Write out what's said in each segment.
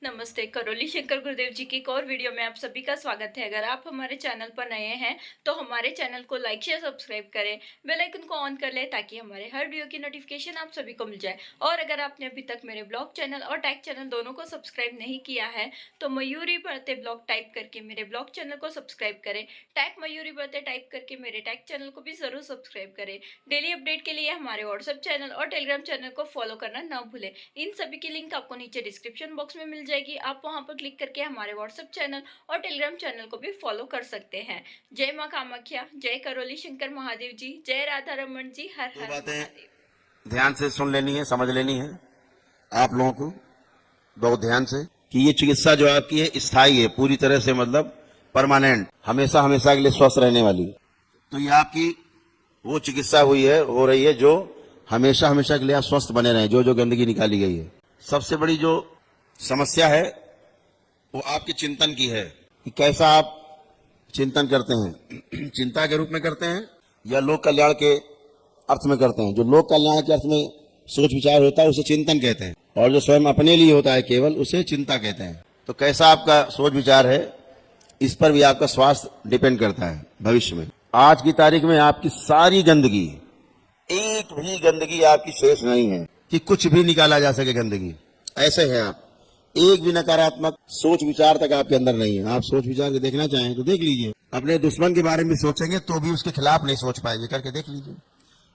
नमस्ते। करौली शंकर गुरुदेव जी की एक और वीडियो में आप सभी का स्वागत है। अगर आप हमारे चैनल पर नए हैं तो हमारे चैनल को लाइक शेयर सब्सक्राइब करें, बेल आइकन को ऑन कर लें ताकि हमारे हर वीडियो की नोटिफिकेशन आप सभी को मिल जाए। और अगर आपने अभी तक मेरे ब्लॉग चैनल और टैग चैनल दोनों को सब्सक्राइब नहीं किया है तो मयूरी बढ़ते ब्लॉग टाइप करके मेरे ब्लॉग चैनल को सब्सक्राइब करें। टैग मयूरी बढ़ते टाइप करके मेरे टैग चैनल को भी जरूर सब्सक्राइब करें। डेली अपडेट के लिए हमारे व्हाट्सएप चैनल और टेलीग्राम चैनल को फॉलो करना ना भूलें। इन सभी की लिंक आपको नीचे डिस्क्रिप्शन बॉक्स में मिल जाएगी। आप वहां पर क्लिक करके हमारे व्हाट्सएप चैनल और टेलीग्राम चैनल को भी फॉलो कर सकते हैं। जय मां कामाख्या, जय करौली शंकर महादेव जी, जय राधा रमन जी, हर हर महादेव। ध्यान से सुन लेनी है, समझ लेनी है आप लोगों को बहुत ध्यान से कि ये चिकित्सा जो आपकी है स्थायी है, पूरी तरह से मतलब परमानेंट, हमेशा हमेशा के लिए स्वस्थ रहने वाली। तो ये आपकी वो चिकित्सा हुई है, हो रही है जो हमेशा हमेशा के लिए आप स्वस्थ बने रहें। जो जो गंदगी निकाली गई है, सबसे बड़ी जो समस्या है वो आपके चिंतन की है कि कैसा आप चिंतन करते हैं। चिंता के रूप में करते हैं या लोक कल्याण के अर्थ में करते हैं। जो लोक कल्याण के अर्थ में सोच विचार होता है उसे चिंतन कहते हैं, और जो स्वयं अपने लिए होता है केवल उसे चिंता कहते हैं। तो कैसा आपका सोच विचार है इस पर भी आपका स्वास्थ्य डिपेंड करता है भविष्य में। आज की तारीख में आपकी सारी गंदगी, एक भी गंदगी आपकी शेष नहीं है कि कुछ भी निकाला जा सके गंदगी। ऐसे है आप, एक भी नकारात्मक सोच विचार तक आपके अंदर नहीं है। आप सोच विचार के देखना चाहें तो देख लीजिए। अपने दुश्मन के बारे में सोचेंगे तो भी उसके खिलाफ नहीं सोच पाएंगे, करके देख लीजिए,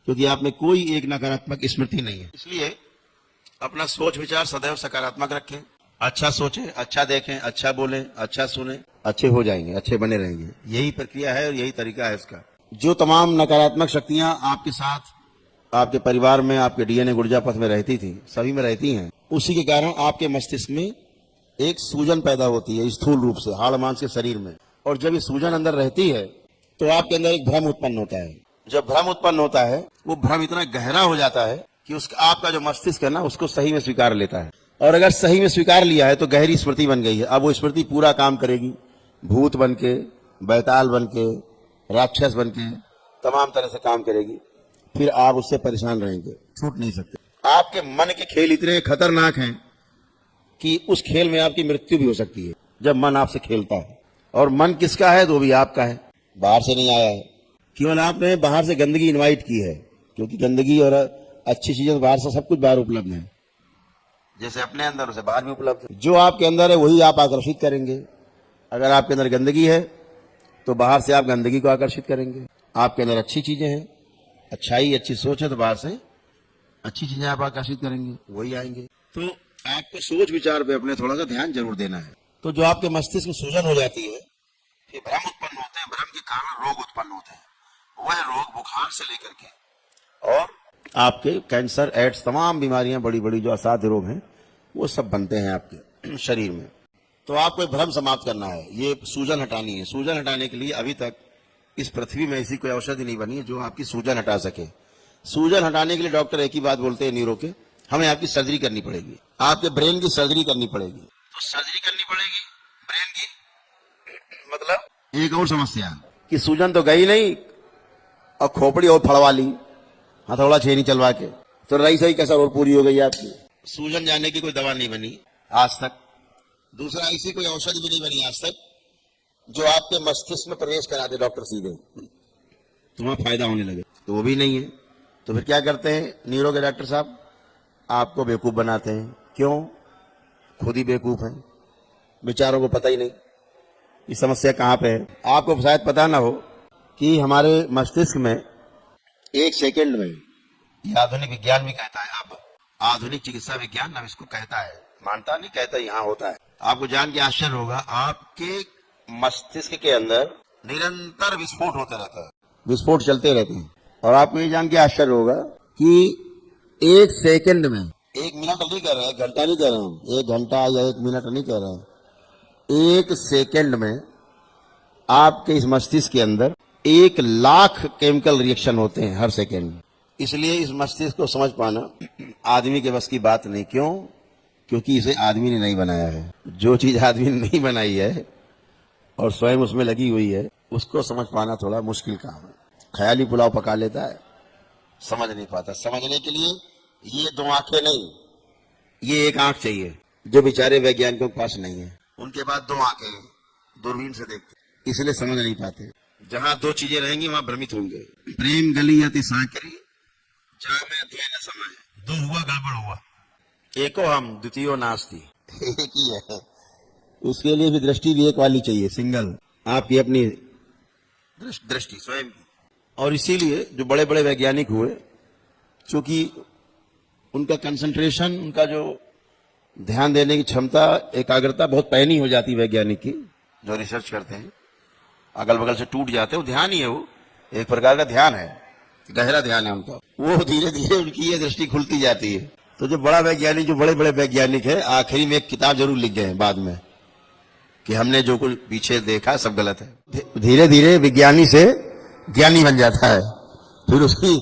क्योंकि आप में कोई एक नकारात्मक स्मृति नहीं है। इसलिए अपना सोच विचार सदैव सकारात्मक रखें, अच्छा सोचें, अच्छा देखें, अच्छा बोलें, अच्छा सुने, अच्छे हो जाएंगे, अच्छे बने रहेंगे। यही प्रक्रिया है और यही तरीका है इसका। जो तमाम नकारात्मक शक्तियां आपके साथ, आपके परिवार में, आपके डीएनए गुर्जा पथ में रहती थी, सभी में रहती हैं, उसी के कारण आपके मस्तिष्क में एक सूजन पैदा होती है स्थूल रूप से हाड़ मांस के शरीर में। और जब ये सूजन अंदर रहती है तो आपके अंदर एक भ्रम उत्पन्न होता है। जब भ्रम उत्पन्न होता है वो भ्रम इतना गहरा हो जाता है कि उसका आपका जो मस्तिष्क है ना उसको सही में स्वीकार लेता है। और अगर सही में स्वीकार लिया है तो गहरी स्मृति बन गई है। अब वो स्मृति पूरा काम करेगी, भूत बन के, बैताल बन के, राक्षस बन के, तमाम तरह से काम करेगी। फिर आप उससे परेशान रहेंगे, छूट नहीं सकते। आपके मन के खेल इतने खतरनाक हैं कि उस खेल में आपकी मृत्यु भी हो सकती है जब मन आपसे खेलता है। और मन किसका है तो भी आपका है, बाहर से नहीं आया है। केवल आपने बाहर से गंदगी इनवाइट की है, क्योंकि गंदगी और अच्छी चीजें बाहर से सब कुछ बाहर उपलब्ध है। जैसे अपने अंदर उसे बाहर भी उपलब्ध है। जो आपके अंदर है वही आप आकर्षित करेंगे। अगर आपके अंदर गंदगी है तो बाहर से आप गंदगी को आकर्षित करेंगे। आपके अंदर अच्छी चीजें हैं, अच्छाई, अच्छी सोच है तो बाहर से अच्छी चीजें आप आकर्षित करेंगे, वही आएंगे। तो आपको सोच विचार पे अपने थोड़ा सा ध्यान जरूर देना है। तो जो आपके मस्तिष्क में सूजन हो जाती है, फिर भ्रम उत्पन्न होते हैं, भ्रम के कारण रोग उत्पन्न होते हैं। वह रोग बुखार से लेकर के और आपके कैंसर, एड्स, तमाम बीमारियां, बड़ी बड़ी जो असाध्य रोग हैं वो सब बनते हैं आपके शरीर में। तो आपको भ्रम समाप्त करना है, ये सूजन हटानी है। सूजन हटाने के लिए अभी तक इस पृथ्वी में ऐसी कोई औषधि नहीं बनी है जो आपकी सूजन हटा सके। सूजन हटाने के लिए डॉक्टर एक ही बात बोलते हैं न्यूरो के, हमें आपकी सर्जरी करनी पड़ेगी, आपके ब्रेन की सर्जरी करनी पड़ेगी। तो सर्जरी करनी पड़ेगी ब्रेन की, मतलब एक और समस्या कि सूजन तो गई नहीं और खोपड़ी और फड़वा ली, हथौड़ा छेनी चलवा के, तो रही सही कसर और पूरी हो गई आपकी। सूजन जाने की कोई दवा नहीं बनी आज तक। दूसरा, ऐसी कोई औषधि भी नहीं बनी आज तक जो आपके मस्तिष्क में प्रवेश करा दे डॉक्टर सीधे, तुम्हारा फायदा होने लगे, तो वो भी नहीं है। तो फिर क्या करते हैं न्यूरो के डॉक्टर साहब, आपको बेवकूफ बनाते हैं। क्यों? खुद ही बेवकूफ हैं, बेचारों को पता ही नहीं ये समस्या कहाँ पे है। आपको शायद पता ना हो कि हमारे मस्तिष्क में एक सेकंड में, ये आधुनिक विज्ञान भी कहता है, अब आधुनिक चिकित्सा विज्ञान अब इसको कहता है, मानता नहीं, कहता यहाँ होता है। आपको जान के आश्चर्य होगा, आपके मस्तिष्क के अंदर निरंतर विस्फोट होता रहता है, विस्फोट चलते रहते हैं। और आपको ये जान के आश्चर्य होगा कि एक सेकंड में, एक मिनट नहीं कह रहे हैं, घंटा नहीं कह रहे हैं, एक घंटा या एक मिनट नहीं कह रहे हैं, एक सेकंड में आपके इस मस्तिष्क के अंदर 1,00,000 केमिकल रिएक्शन होते हैं हर सेकंड में। इसलिए इस मस्तिष्क को समझ पाना आदमी के बस की बात नहीं। क्यों? क्योंकि इसे आदमी ने नहीं बनाया है। जो चीज आदमी ने नहीं बनाई है और स्वयं उसमें लगी हुई है, उसको समझ पाना थोड़ा मुश्किल काम है। ख्याली पुलाव पका लेता है, समझ नहीं पाता। समझने के लिए ये 2 आंखें नहीं, ये एक आंख चाहिए। जो बेचारे वैज्ञानिकों के पास नहीं है। उनके पास दो आंखें हैं, दूरबीन से देखते, इसलिए समझ नहीं पाते। जहां दो चीजें रहेंगी वहां भ्रमित होंगे। प्रेम गली अति सांकरी, जहां में अध्ययन न समाये, दो हुआ गड़बड़ हुआ, एको हम द्वितीयो नास्ति। एक ही है, उसके लिए भी दृष्टि भी एक वाली चाहिए, सिंगल, आपकी अपनी दृष्टि स्वयं की। और इसीलिए जो बड़े बड़े वैज्ञानिक हुए, क्योंकि उनका कंसंट्रेशन, उनका जो ध्यान देने की क्षमता, एकाग्रता बहुत पैनी हो जाती है वैज्ञानिक की, जो रिसर्च करते हैं, अगल बगल से टूट जाते हैं। वो ध्यान ही है, वो एक प्रकार का ध्यान है, गहरा ध्यान है उनका। वो धीरे धीरे उनकी ये दृष्टि खुलती जाती है। तो जो बड़ा वैज्ञानिक, जो बड़े बड़े वैज्ञानिक है, आखिरी में एक किताब जरूर लिख गए बाद में कि हमने जो कुछ पीछे देखा सब गलत है। धीरे धीरे विज्ञानी से ज्ञानी बन जाता है, फिर उसकी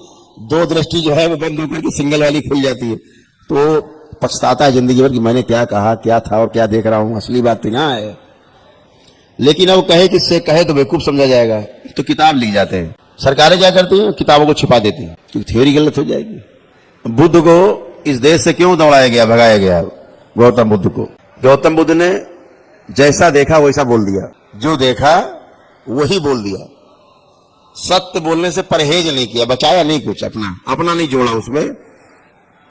दो दृष्टि जो है वो बंद होकर के सिंगल वाली खुल जाती है। तो पछताता है जिंदगी भर कि मैंने क्या कहा, क्या था और क्या देख रहा हूं, असली बात तो यहाँ है। लेकिन अब कहे किससे, कहे तो बेवकूफ समझा जाएगा, तो किताब लिख जाते हैं। सरकारें क्या करती हैं, किताबों को छिपा देती हैं क्योंकि थ्योरी गलत हो जाएगी। बुद्ध को इस देश से क्यों दौड़ाया गया, भगाया गया गौतम बुद्ध को? गौतम बुद्ध ने जैसा देखा वैसा बोल दिया, जो देखा वही बोल दिया। सत्य बोलने से परहेज नहीं किया, बचाया नहीं कुछ, अपना नहीं जोड़ा उसमें।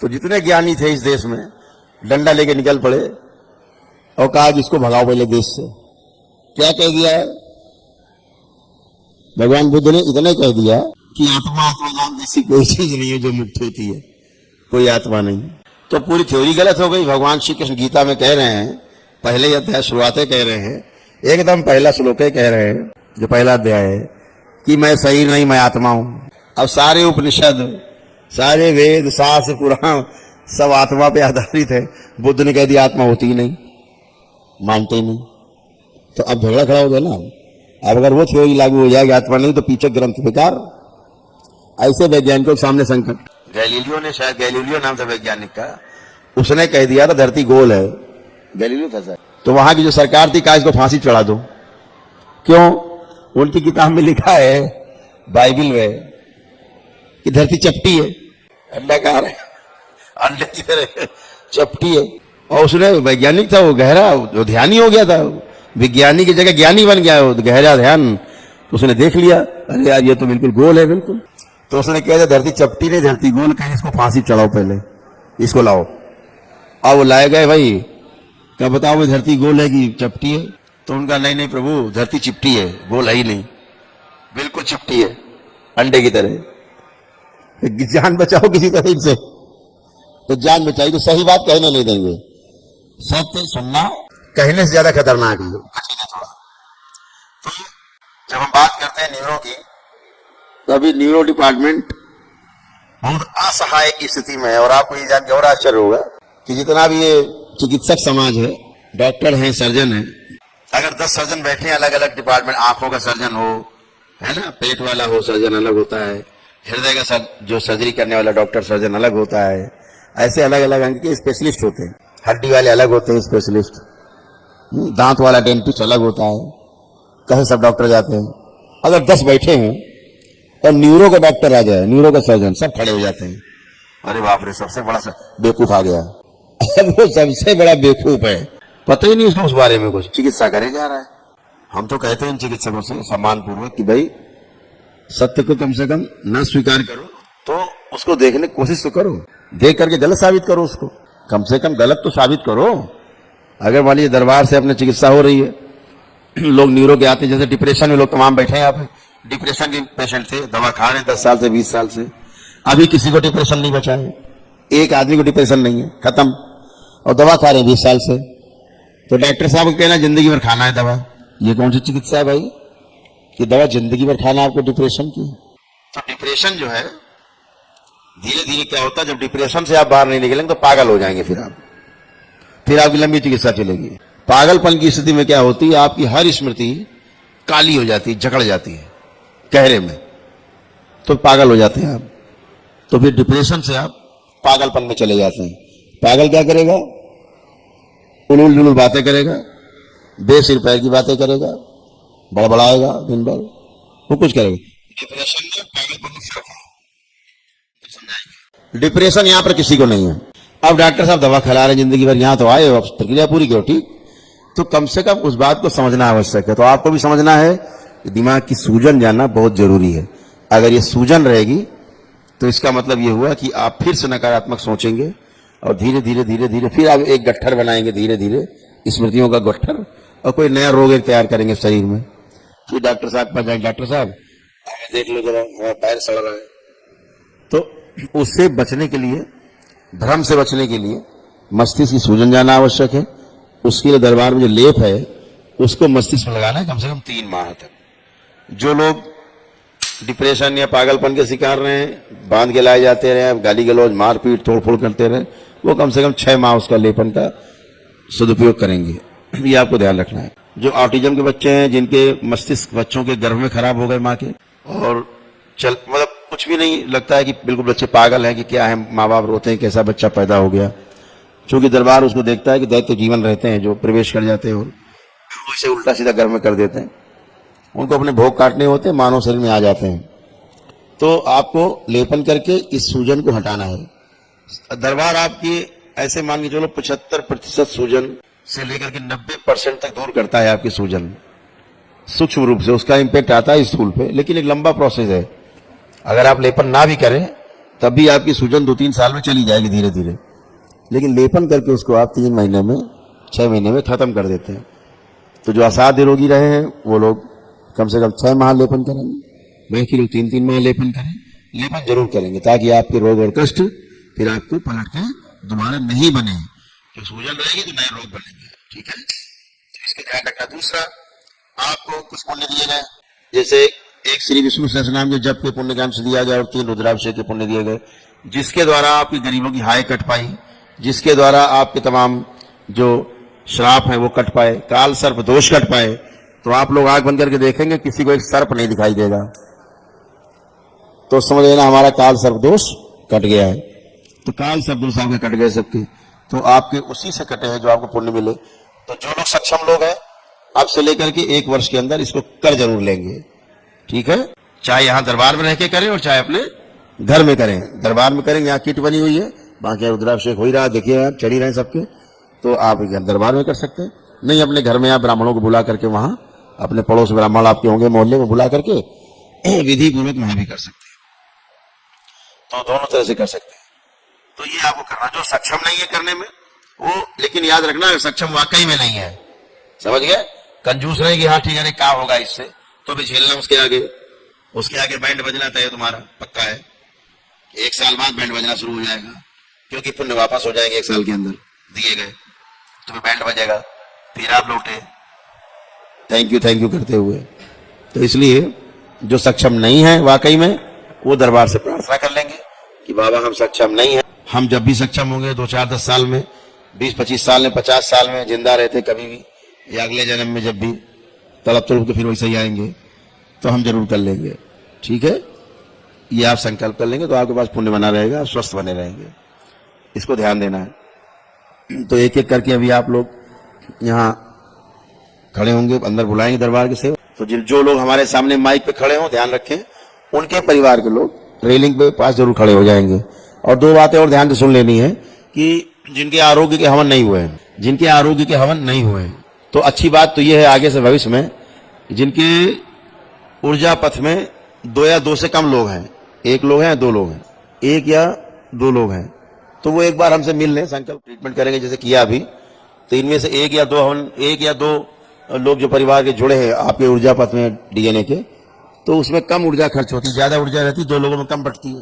तो जितने ज्ञानी थे इस देश में, डंडा लेके निकल पड़े और कहा जिसको भगाओ पहले देश से। क्या कह दिया है भगवान बुद्ध ने? इतना कह दिया कि आत्मा आत्मा जैसी कोई चीज नहीं है जो मुक्त होती है, कोई आत्मा नहीं। तो पूरी थ्योरी गलत हो गई। भगवान श्री कृष्ण गीता में कह रहे हैं, पहले अध्याय शुरुआतें कह रहे हैं, एकदम पहला श्लोक कह रहे हैं, जो पहला अध्याय है, कि मैं शरीर नहीं, मैं आत्मा हूं। अब सारे उपनिषद, सारे वेद, शास्त्र, पुराण सब आत्मा पे आधारित है। बुद्ध ने कह दिया आत्मा होती ही नहीं, मानते ही नहीं। तो अब झगड़ा खड़ा हो गया ना। अब अगर वो थ्योरी लागू हो जाएगी आत्मा नहीं, तो पीछे ग्रंथ बेकार। ऐसे वैज्ञानिकों के सामने संकट। गैलीलियो ने, शायद गैलीलियो नाम था वैज्ञानिक का, उसने कह दिया था धरती गोल है। गैलीलियो था सर। तो वहां की जो सरकार थी, कहा इसको फांसी चढ़ा दो। क्यों? उनकी किताब में लिखा है, बाइबल में, कि धरती चपटी है, अंडाकार है, अंडे की तरह चपटी है। और उसने, वैज्ञानिक था वो, गहरा जो ध्यानी हो गया था, विज्ञानी की जगह ज्ञानी बन गया, वो गहरा ध्यान। तो उसने देख लिया, अरे यार ये तो बिल्कुल गोल है, बिल्कुल। तो उसने कहा धरती चपटी नहीं, धरती गोल, कहीं इसको फांसी चढ़ाओ, पहले इसको लाओ। अब वो लाए गए भाई, क्या बताओ भाई धरती गोल है कि चपटी है? तो उनका नहीं नहीं प्रभु, धरती चिपटी है, गोल है ही नहीं, बिल्कुल चिपटी है, अंडे की तरह। जान बचाओ किसी तरह इनसे, तो जान बचाई, तो सही बात कहने नहीं देंगे। सत्य सुनना कहने से ज्यादा खतरनाक है, थोड़ा। तो जब हम बात करते हैं न्यूरो की, तो अभी न्यूरो डिपार्टमेंट बहुत असहाय की स्थिति में है। और आपको ये जान के और आश्चर्य होगा कि जितना भी ये चिकित्सक समाज है, डॉक्टर हैं, सर्जन हैं, अगर 10 सर्जन बैठे अलग अलग डिपार्टमेंट, आंखों का सर्जन हो, है ना, पेट वाला हो सर्जन अलग होता है, हृदय का जो सर्जरी करने वाला डॉक्टर सर्जन अलग होता है, ऐसे अलग अलग अंग के स्पेशलिस्ट होते हैं। हड्डी वाले अलग होते हैं स्पेशलिस्ट, दांत वाला डेंटिस्ट अलग होता है, कहे सब डॉक्टर जाते हैं। अगर 10 बैठे हैं और न्यूरो का डॉक्टर आ जाए, न्यूरो का सर्जन, सब खड़े हो जाते हैं। अरे बाप रे, सबसे बड़ा बेवकूफ आ गया। वो सबसे बड़ा बेवकूफ है, पता ही नहीं उसको उस बारे में कुछ, चिकित्सा करे जा रहा है। हम तो कहते हैं इन चिकित्सकों से सम्मान पूर्वक कि भाई सत्य को कम से कम न स्वीकार करो, तो उसको देखने की कोशिश तो करो, देख करके गलत साबित करो उसको, कम से कम गलत तो साबित करो। अगर मान लीजिए दरबार से अपने चिकित्सा हो रही है, लोग न्यूरो के आते हैं, जैसे डिप्रेशन में लोग तमाम बैठे हैं, यहाँ पे डिप्रेशन के पेशेंट थे, दवा खा रहे 10 साल से 20 साल से, अभी किसी को डिप्रेशन नहीं बचा है, एक आदमी को डिप्रेशन नहीं है, खत्म, और दवा खा रहे हैं 20 साल से। तो डॉक्टर साहब को कहना जिंदगी भर खाना है दवा, ये कौन सी चिकित्सा है भाई कि दवा जिंदगी भर खाना आपको डिप्रेशन की? तो डिप्रेशन जो है, धीरे धीरे क्या होता है, जब डिप्रेशन से आप बाहर नहीं निकलेंगे तो पागल हो जाएंगे, फिर आपकी लंबी चिकित्सा चलेगी। पागलपन की स्थिति में क्या होती है, आपकी हर स्मृति काली हो जाती है, जकड़ जाती है गहरे में, तो पागल हो जाते हैं आप। तो फिर डिप्रेशन से आप पागलपन में चले जाते हैं। पागल क्या करेगा? उलूल जुलूल बातें करेगा, बेसिर पैर की बातें करेगा, बड़बड़ाएगा दिन भर, वो कुछ करेगा। डिप्रेशन में पागलपन में फर्क है, डिप्रेशन यहां पर किसी को नहीं है। अब डॉक्टर साहब दवा खिला रहे हैं जिंदगी भर, यहां तो आए हो, अब प्रक्रिया पूरी करो, ठीक। तो कम से कम उस बात को समझना आवश्यक है। तो आपको भी समझना है कि दिमाग की सूजन जानना बहुत जरूरी है। अगर ये सूजन रहेगी तो इसका मतलब ये हुआ कि आप फिर से नकारात्मक सोचेंगे और धीरे धीरे धीरे धीरे फिर आप एक गट्ठर बनाएंगे, धीरे धीरे स्मृतियों का गट्ठर, और कोई नया रोग एक तैयार करेंगे शरीर में। फिर डॉक्टर साहब पर जाएंगे, डॉक्टर साहब देख लो जरा हमारा पैर सड़ रहा है। तो उससे बचने के लिए, भ्रम से बचने के लिए मस्तिष्क की सूजन जानना आवश्यक है। उसके लिए दरबार में जो लेप है उसको मस्तिष्क में लगाना है कम से कम 3 माह तक। जो लोग डिप्रेशन या पागलपन के शिकार रहे हैं, बांध के लाए जाते रहे, गाली गलौज मारपीट तोड़फोड़ करते रहे, वो कम से कम 6 माह उसका लेपन का सदुपयोग करेंगे। ये आपको ध्यान रखना है। जो ऑटिज्म के बच्चे हैं, जिनके मस्तिष्क बच्चों के गर्भ में खराब हो गए माँ के, और मतलब कुछ भी नहीं लगता है कि बिल्कुल बच्चे पागल हैं कि क्या है, माँ बाप रोते हैं कैसा बच्चा पैदा हो गया, क्योंकि दरबार उसको देखता है कि दैत्य जीवन रहते हैं जो प्रवेश कर जाते हैं और उसे उल्टा सीधा गर्भ में कर देते हैं। उनको अपने भोग काटने होते हैं, मानव शरीर में आ जाते हैं। तो आपको लेपन करके इस सूजन को हटाना है। दरबार आपकी ऐसे मान के चलो 75% सूजन से लेकर के 90% तक दूर करता है आपकी सूजन। सूक्ष्म रूप से उसका इंपैक्ट आता है स्थूल पे, लेकिन एक लंबा प्रोसेस है। अगर आप लेपन ना भी करें तब भी आपकी सूजन 2-3 साल में चली जाएगी धीरे धीरे, लेकिन लेपन करके उसको आप 3 महीने में, 6 महीने में खत्म कर देते हैं। तो जो असाध्य रोगी रहे हैं वो लोग कम से कम 6 माह लेपन करेंगे, बाकी लोग 3-3 माह लेपन करें। लेपन जरूर करेंगे ताकि आपके रोग और कष्ट फिर आपको पलट के दोबारा नहीं बने। जो सूजन रहेगी तो नए रोग बनेंगे, ठीक है। तो इसका ध्यान रखना। दूसरा, आपको कुछ पुण्य दिए गए, जैसे एक श्री विष्णु सहस्रनाम के जप के पुण्य के अंश दिया गया और 3 रुद्राभिषेक के पुण्य दिए गए, जिसके द्वारा आपकी गरीबों की हाय कट पाई, जिसके द्वारा आपके तमाम जो श्राप है वो कट पाए, काल सर्प दोष कट पाए। तो आप लोग आंख बंद करके देखेंगे किसी को एक सर्प नहीं दिखाई देगा, तो समझ लेना हमारा काल सर्प दोष कट गया है। तो काल सर्प दोष आपके कट गए सबके, तो आपके उसी से कटे हैं जो आपको पुण्य मिले। तो जो लोग सक्षम लोग हैं अब से लेकर के 1 वर्ष के अंदर इसको कर जरूर लेंगे, ठीक है। चाहे यहाँ दरबार में रह के करें और चाहे अपने घर में करें। दरबार में करेंगे, यहाँ किट बनी हुई है, बाकी रुद्राभिषेक हो ही रहा, देखिए आप चढ़ ही रहे सबके, तो आप दरबार में कर सकते हैं। नहीं, अपने घर में आप ब्राह्मणों को बुला करके, वहां अपने पड़ोस ब्राह्मण आपके होंगे मोहल्ले में, बुला करके विधि पूर्वक वहां भी कर सकते हैं। तो दोनों तरह से कर सकते हैं। तो ये आपको करना, जो सक्षम नहीं है करने में वो, लेकिन याद रखना सक्षम वाकई में नहीं है, समझ गए। कंजूस रहेगी, हाँ ठीक है क्या होगा इससे, तो भी झेलना। उसके आगे बैंड बजना तय तुम्हारा पक्का है। 1 साल बाद बैंड बजना शुरू हो जाएगा, क्योंकि पुण्य वापस हो जाएंगे 1 साल के अंदर दिए गए, तो बैंड बजेगा, फिर आप लौटे थैंक यू करते हुए। तो इसलिए जो सक्षम नहीं है वाकई में, वो दरबार से प्रार्थना कर लेंगे कि बाबा हम सक्षम नहीं है। हम जब भी सक्षम होंगे 2-4-10 साल में, 20-25 साल में, 50 साल में जिंदा रहते कभी भी, या अगले जन्म में जब भी तड़प के फिर वैसे ही आएंगे, तो हम जरूर कर लेंगे, ठीक है। ये आप संकल्प कर लेंगे तो आपके पास पुण्य बना रहेगा, स्वस्थ बने रहेंगे। इसको ध्यान देना है। तो एक एक करके अभी आप लोग यहाँ खड़े होंगे, अंदर बुलाएंगे दरबार के सेवक। तो जो लोग हमारे सामने माइक पे खड़े हों, ध्यान रखें उनके परिवार के लोग रेलिंग पे पास जरूर खड़े हो जाएंगे। और 2 बातें और ध्यान से सुन लेनी है कि जिनके आरोग्य के हवन नहीं हुए हैं, जिनके आरोग्य के हवन नहीं हुए हैं, तो अच्छी बात तो ये है आगे से भविष्य में, जिनके ऊर्जा पथ में 2 या 2 से कम लोग हैं, 1 लोग हैं 2 लोग हैं, 1 या 2 लोग हैं, तो वो एक बार हमसे मिल लें, संकल्प ट्रीटमेंट करेंगे जैसे किया अभी। तो इनमें से 1 या 2 हवन, 1 या 2 लोग जो परिवार के जुड़े हैं आपके ऊर्जा पथ में डीएनए के, तो उसमें कम ऊर्जा खर्च होती है, ज्यादा ऊर्जा रहती है 2 लोगों में कम बटती है,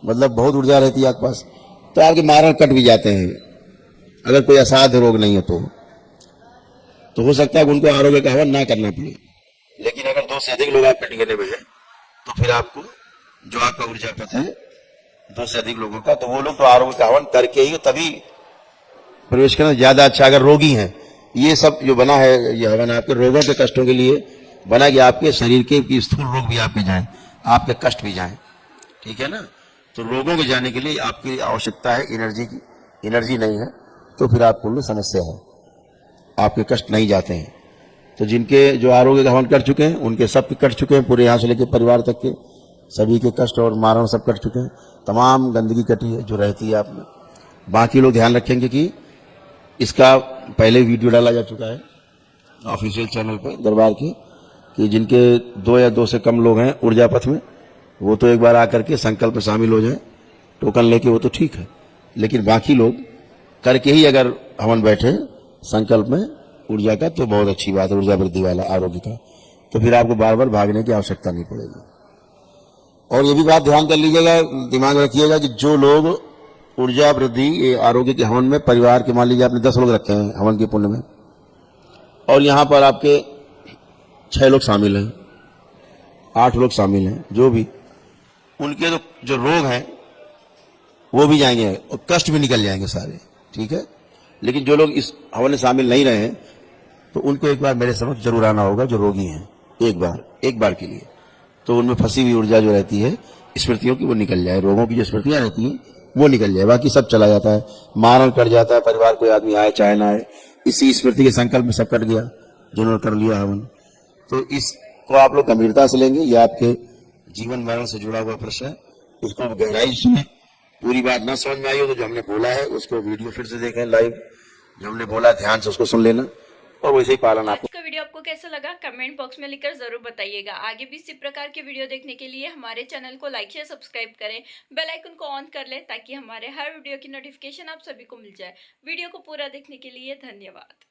मतलब बहुत ऊर्जा रहती है आपके पास, तो आपके मारण कट भी जाते हैं। अगर कोई असाध्य रोग नहीं है तो हो सकता है कि उनको आरोग्य का हवन ना करना पड़े। लेकिन अगर 2 से अधिक लोग आपके डीएनए में है तो फिर आपको जो आपका ऊर्जा पथ है 2 से अधिक लोगों का, तो वो लोग तो आरोग्य का हवन करके ही तभी प्रवेश करना ज्यादा अच्छा। अगर रोगी हैं, ये सब जो बना है ये हवन आपके रोगों के कष्टों के लिए बना, कि आपके शरीर के स्थूल रोग भी आपके जाएं, आपके कष्ट भी जाएं, ठीक है ना। तो रोगों के जाने के लिए आपकी आवश्यकता है एनर्जी की, एनर्जी नहीं है तो फिर आपको लिए समस्या है, आपके कष्ट नहीं जाते हैं। तो जिनके जो आरोग्य का हवन कर चुके हैं उनके सब के कट चुके हैं, पूरे यहाँ से लेकर परिवार तक के सभी के कष्ट और मारण सब कट चुके हैं। तमाम गंदगी कटी है जो रहती है आप में, बाकी लोग ध्यान रखेंगे कि इसका पहले वीडियो डाला जा चुका है ऑफिशियल चैनल पे दरबार के, कि जिनके 2 या 2 से कम लोग हैं ऊर्जा पथ में, वो तो एक बार आकर के संकल्प में शामिल हो जाए टोकन लेके, वो तो ठीक है। लेकिन बाकी लोग करके ही अगर हवन बैठे संकल्प में ऊर्जा का, तो बहुत अच्छी बात है, ऊर्जा वृद्धि वाला आरोग्य का, तो फिर आपको बार बार भागने की आवश्यकता नहीं पड़ेगी। और ये भी बात ध्यान कर लीजिएगा, दिमाग में रखिएगा कि जो लोग ऊर्जा वृद्धि आरोग्य के हवन में, परिवार के मान लीजिए आपने 10 लोग रखे हैं हवन के पुण्य में, और यहां पर आपके 6 लोग शामिल हैं, 8 लोग शामिल हैं, जो भी उनके जो रोग हैं वो भी जाएंगे और कष्ट भी निकल जाएंगे सारे, ठीक है। लेकिन जो लोग इस हवन में शामिल नहीं रहे हैं, तो उनको एक बार मेरे समक्ष जरूर आना होगा, जो रोगी हैं, एक बार के लिए, तो उनमें फंसी हुई ऊर्जा जो रहती है स्मृतियों की, वो निकल जाए, रोगों की जो स्मृतियां रहती हैं वो निकल जाए, बाकी सब चला जाता है, मारण कट जाता है, परिवार कोई आदमी आए चाहे ना आए, इसी स्मृति के संकल्प में सब कट गया जिन्होंने कर लिया हवन। तो इसको आप लोग गंभीरता से लेंगे, ये आपके जीवन मरण से जुड़ा हुआ प्रश्न है, उसको गहराई से, पूरी बात ना समझ में आई हो तो जो हमने बोला है उसको वीडियो फिर से देखें लाइव, जो हमने बोला ध्यान से उसको सुन लेना, और वैसे ही पालन आपको। आज का वीडियो आपको कैसा लगा कमेंट बॉक्स में लिखकर जरूर बताइएगा। आगे भी इसी प्रकार के वीडियो देखने के लिए हमारे चैनल को लाइक शेयर सब्सक्राइब करें, बेल आइकन को ऑन कर लें ताकि हमारे हर वीडियो की नोटिफिकेशन आप सभी को मिल जाए। वीडियो को पूरा देखने के लिए धन्यवाद।